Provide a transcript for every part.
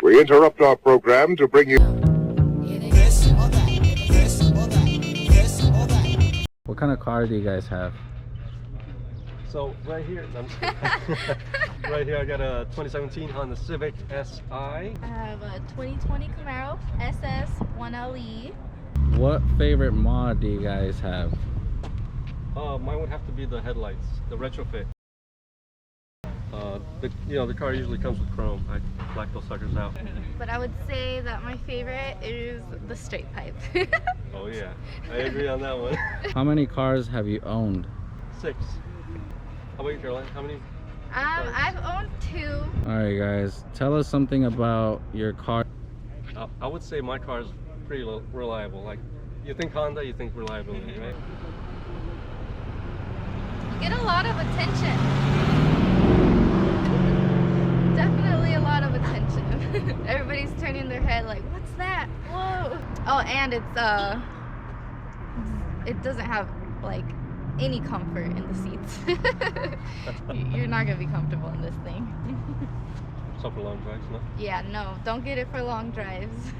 We interrupt our program to bring you... What kind of car do you guys have? So right here, I'm just kidding. Right here I got a 2017 Honda Civic SI. I have a 2020 Camero SS 1LE. What favorite mod do you guys have? Mine would have to be the headlights, the retrofit. The car usually comes with chrome. I black those suckers out. But I would say that my favorite is the straight pipe. Oh yeah, I agree on that one. How many cars have you owned? 6. How about you, Caroline? How many? I've owned 2. Alright guys, tell us something about your car. I would say my car is pretty reliable. Like, you think Honda, you think reliability, right? You get a lot of attention. Definitely a lot of attention. Everybody's turning their head like, what's that? Whoa. Oh, and it doesn't have like any comfort in the seats. You're not gonna be comfortable in this thing. So for long drives, no? Yeah, no, don't get it for long drives.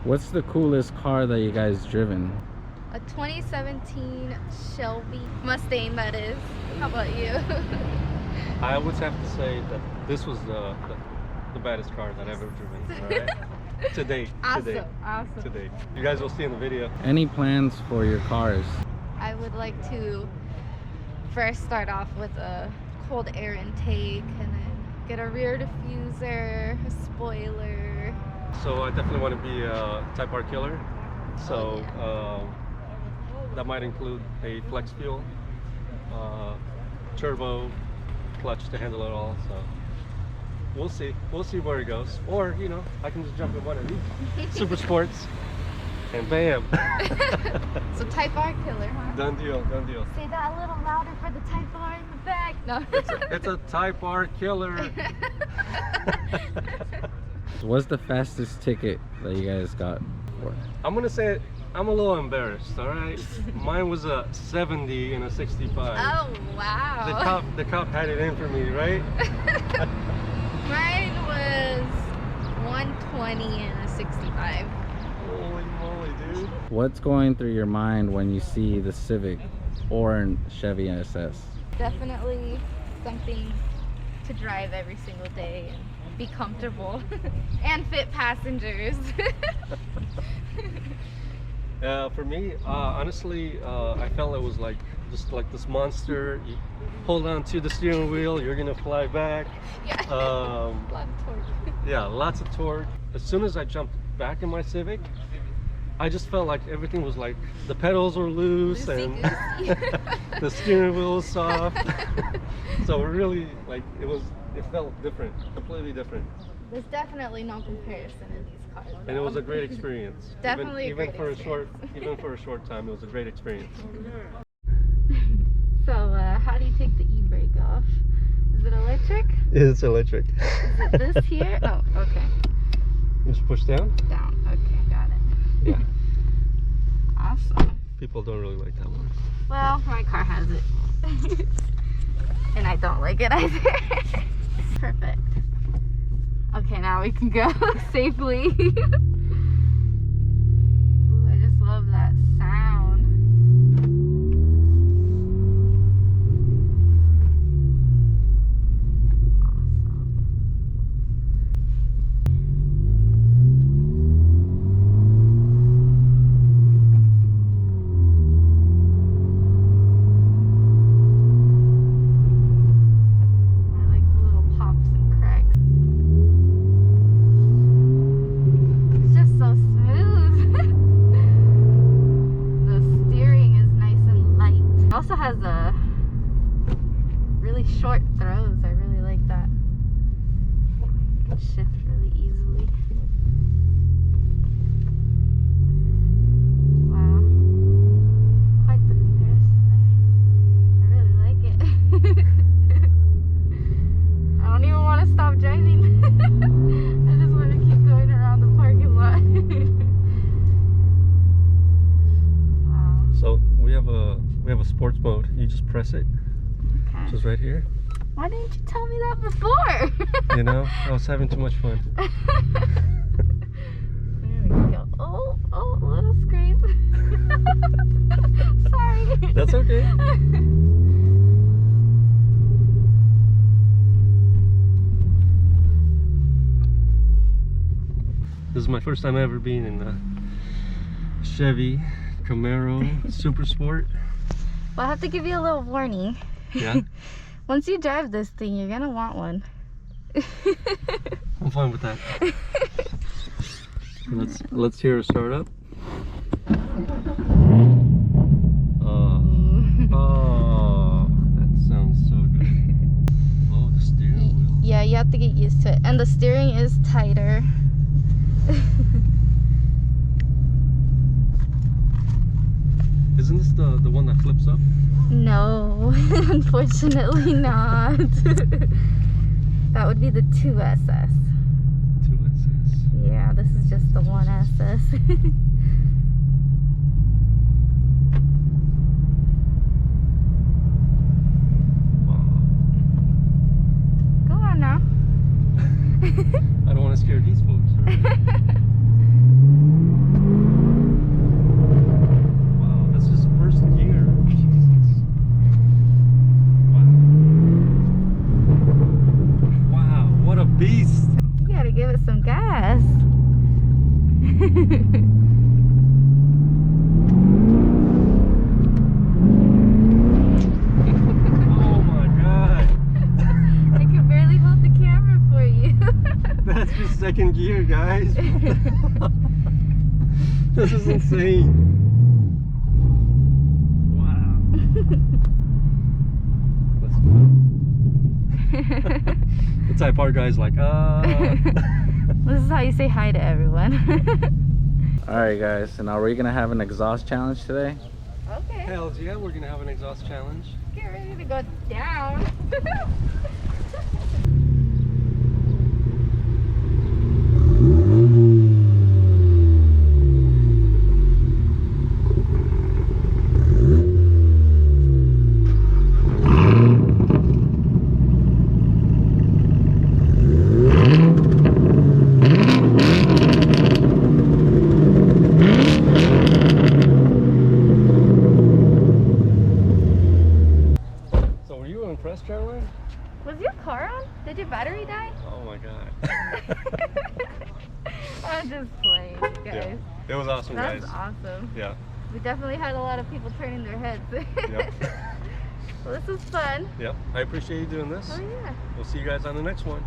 What's the coolest car that you guys driven? A 2017 Shelby Mustang, that is. How about you? I would have to say that this was the baddest car that I've ever driven. All right? To date. Awesome. To date. You guys will see in the video. Any plans for your cars? I would like to first start off with a cold air intake and then get a rear diffuser, a spoiler. So I definitely want to be a Type R killer. So that might include a flex fuel, turbo, clutch to handle it all. So we'll see where it goes. Or I can just jump in one of these super sports and bam. So Type R killer, huh? Done deal. Say that a little louder for the Type R in the back. No. It's a Type R killer. What's the fastest ticket that you guys got for? I'm gonna say I'm a little embarrassed. All right, mine was a 70 and a 65. Oh wow. The cop had it in for me, right? Mine was 120 and a 65. Holy moly, dude. What's going through your mind when you see the Civic or a Chevy SS? Definitely something to drive every single day and be comfortable and fit passengers. For me, honestly, I felt it was like just like this monster. You hold on to the steering wheel, you're gonna fly back. Yeah. Lots of torque. Yeah, lots of torque. As soon as I jumped back in my Civic, I just felt like everything was like the pedals were loose and the steering wheel was soft. So really, like it felt different, completely different. There's definitely no comparison in these cars. And it was a great experience. Definitely even for a short time, it was a great experience. So how do you take the e-brake off? Is it electric? It's electric. Is it this here? Oh, okay. Just push down? Down. Okay, got it. Yeah. Awesome. People don't really like that one. Well, my car has it. And I don't like it either. Perfect. Okay, now we can go safely. Ooh, I just love that sound. Has a really short throws. I really like that. Shift really easily. Wow. Quite the comparison there. I really like it. I don't even want to stop driving. I just want to keep going around the parking lot. Wow. So we have a sports mode. You just press it. Okay. Which is right here. Why didn't you tell me that before? You know, I was having too much fun. There we go. Oh, a little scrape. Sorry. That's okay. This is my first time ever being in a Chevy Camero Super Sport. Well, I have to give you a little warning. Yeah? Once you drive this thing, you're gonna want one. I'm fine with that. Let's hear a start up. Oh, that sounds so good. Oh, the steering wheel. Yeah, you have to get used to it. And the steering is tighter. Isn't this the one that flips up? No, unfortunately not. That would be the 2SS. 2SS. Yeah, this is just the 1SS. Wow. Go on now. I don't want to scare these folks. Right? Wow, that's just first gear. Jesus. Wow. Wow, what a beast. You gotta give it some gas. Oh my god. I can barely hold the camera for you. That's just second gear, guys. This is insane. Wow. The type R guy's like, This is how you say hi to everyone. Alright guys, so now we're gonna have an exhaust challenge today. Okay, Hells yeah, we're gonna have an exhaust challenge. get ready to go down. So were you impressed, Caroline? Was your car on? Did your battery die? Oh my god. I'm just playing, guys. Yeah. It was awesome, That's guys. awesome. Yeah. We definitely had a lot of people turning their heads. Yep. Well, this was fun. Yep. I appreciate you doing this. Oh yeah. We'll see you guys on the next one.